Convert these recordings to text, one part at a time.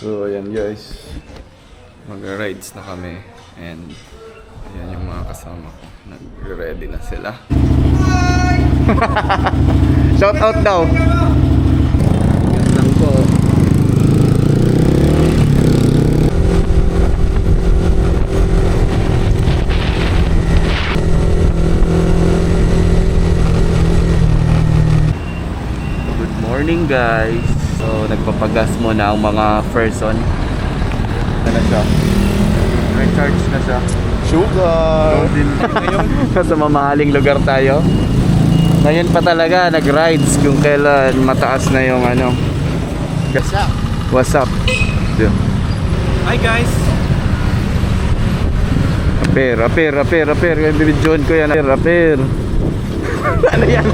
So ayan guys, mag-rides na kami and ayan yung mga kasama ko, nag-ready na sila. Shout out daw. Yan lang po. Good morning guys. So nagpapagas muna ang mga person. Ano siya? Recharge na siya. Sugar! Sa mamahaling lugar tayo. Ngayon pa talaga nag-rides kung kailan mataas na yung ano. What's up? Hi guys! Apir. Yung bibidyoan ko yan. Apir. Ano yan?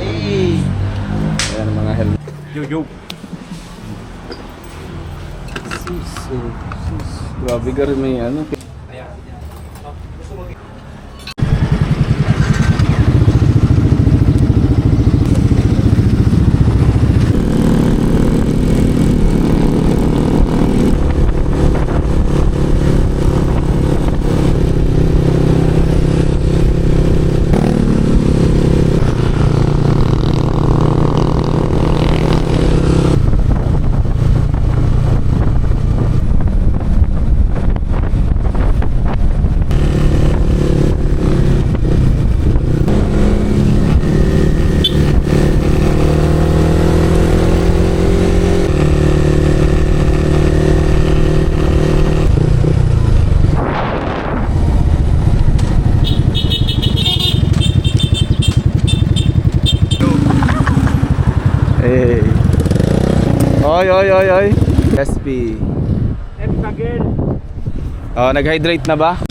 Hey! Ayan mga helmet. Yo! Grabe ka rin may ano. Hey. Oy. SP. Oh, nag-hydrate na ba?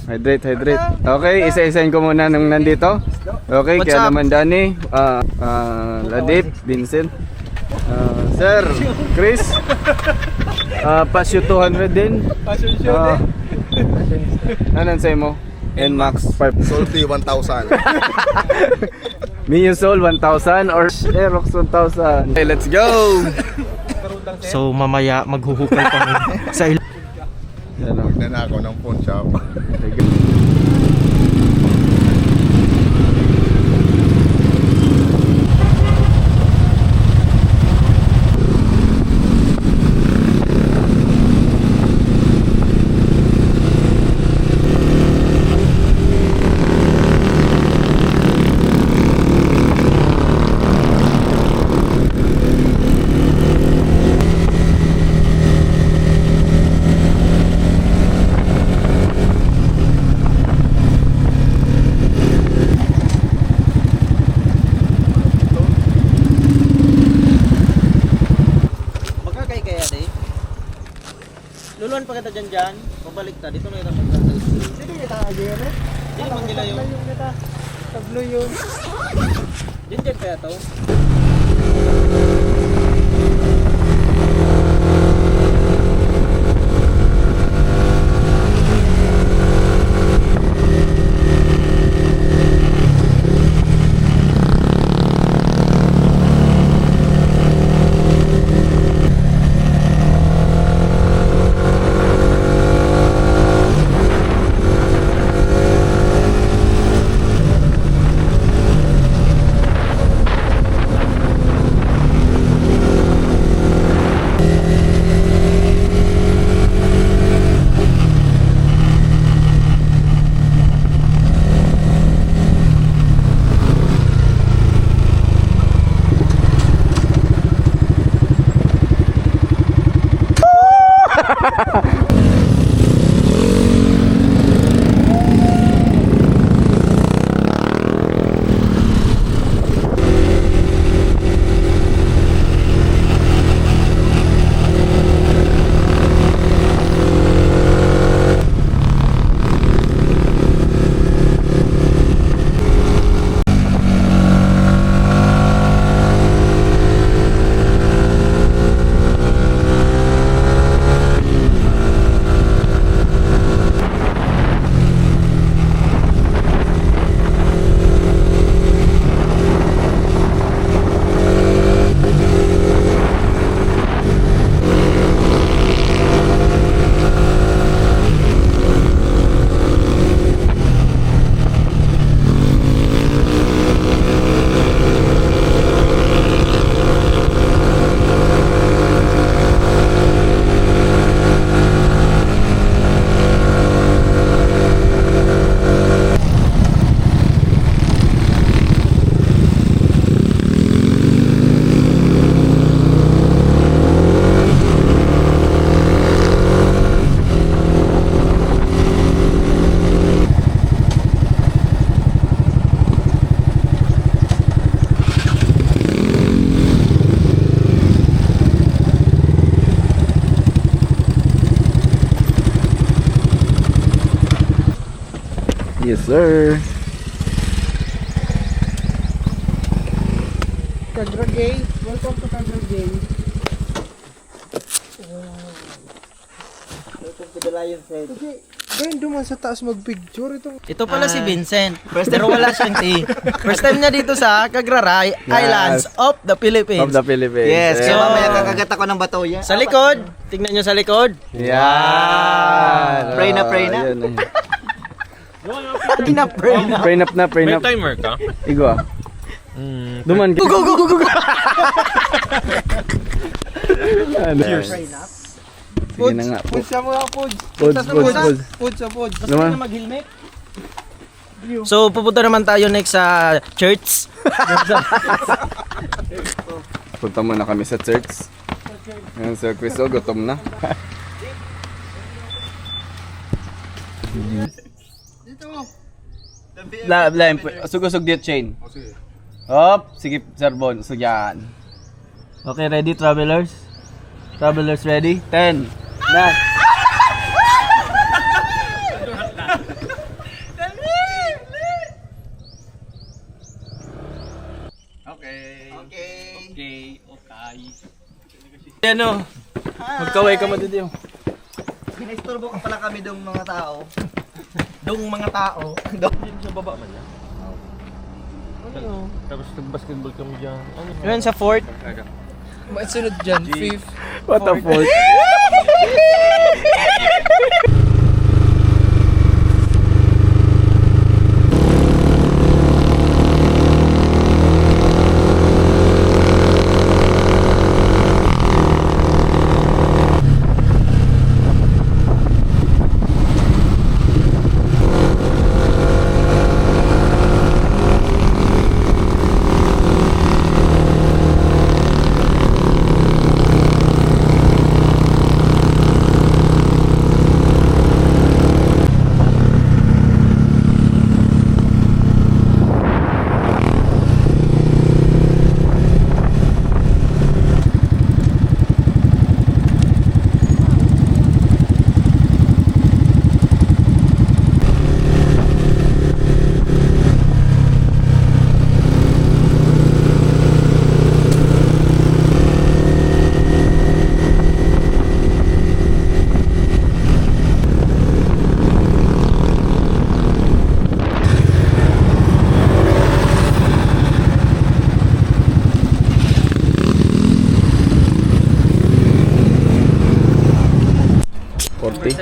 Hydrate. Okay, isa-isahin ko muna nung nandito. Okay, What's kaya up? naman Danny, Ladip, Vincent. Sir, Chris. Pass you 200 din. Anong say mo? NMAX 5. Salty 1,000. Mio Soul 1,000 or Aerox 1,000. Okay, let's go! So mamaya maghuhukay kami sa Ano? Nagnanakaw ng phone shop. Luluan pa kita dyan, pabalik ta, dito na kita magkakal. Sige kita, agero. Hindi naman nila yun. Tablo yun. Dyan pa ito. Yes, sir. Kagragay. Welcome to Kagragay. Welcome to the Lion's Head. Okay. Kaya duman sa taas mag-picture itong... Ito pala si Vincent. Pero wala siyang T. First time niya dito sa Cagraray Islands of the Philippines. Of the Philippines. Yes, Yeah. kaya mamaya kakagat ako ng bato yan. Sa likod, tignan nyo sa likod. Yan. Pray na, pray na. Yun, yun. Pray na. Pray up na, pray up. timer ka? Igo ah. Duman. Go, go, go, go, go. Ano? Cheers. Sige na nga. Food siya mo lang, food. Food, food, food. Food sa food. Basta Naman. na mag-helmet. So, pupunta naman tayo next sa church. Punta muna kami sa church. Ngayon, Sir Chris, oh, gutom na. Sugusog dit chain. Hop, sige, Sir Bon. So, yan. Okay, ready, travelers? Travelers ready? 10, 9. Ano? Magkaway ka mo dito. Pinaisturbo ka pala kami dong mga tao. Dong mga tao. Sa baba man yan. Tapos nag-basketball kami dyan. Yun sa fort. Sunod dyan, fifth. What the fuck?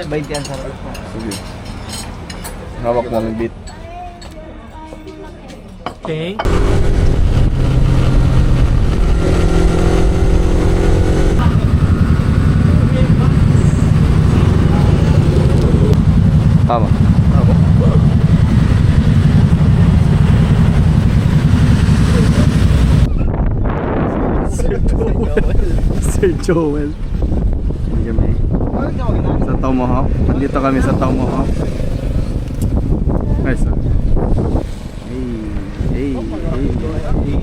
Ba't yan sa Sige. Hawak mo ng beat. Okay. Tama. Sir Joel. Hindi kami. Sa Tomahawk. Nandito kami sa Tomahawk. Ay, sorry. Hey, hey, hey.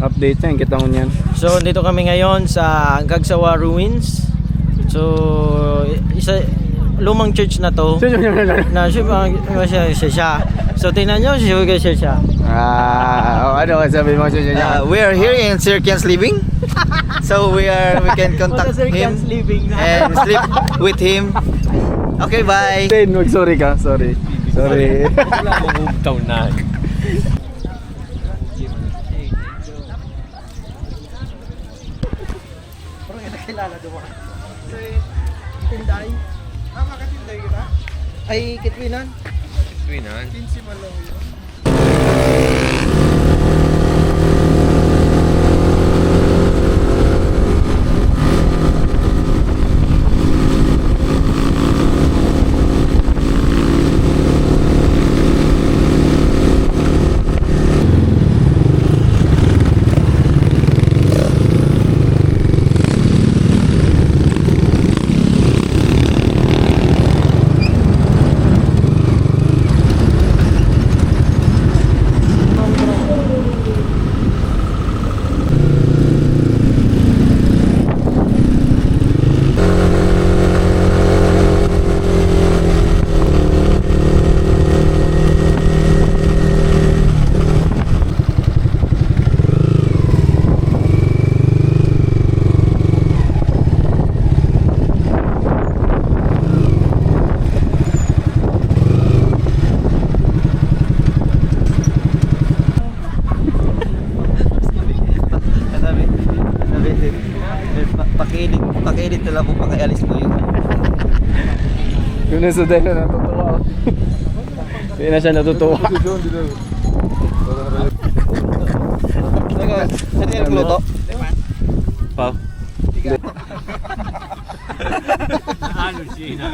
Update yan, kita mo niyan. So, dito kami ngayon sa Gagsawa Ruins. So, isa lumang church na to. Na siya. So, tingnan nyo, siya. Ano ka sabi mo siya? We are here in Sir Kian's living. So we can contact him and sleep with him. Okay, bye. Sorry ka, sorry. Sorry. Wala mong hometown na. Tinday. Makatinday kita? Ay, Kitwinan. Twinan. Pinsi malaw yun. Paki-edit na lang po pakialis mo yun. Yung nasa dahil na natutuwa ako. Hindi na siya natutuwa. Saan yung nagluto? Pa. Ano siya?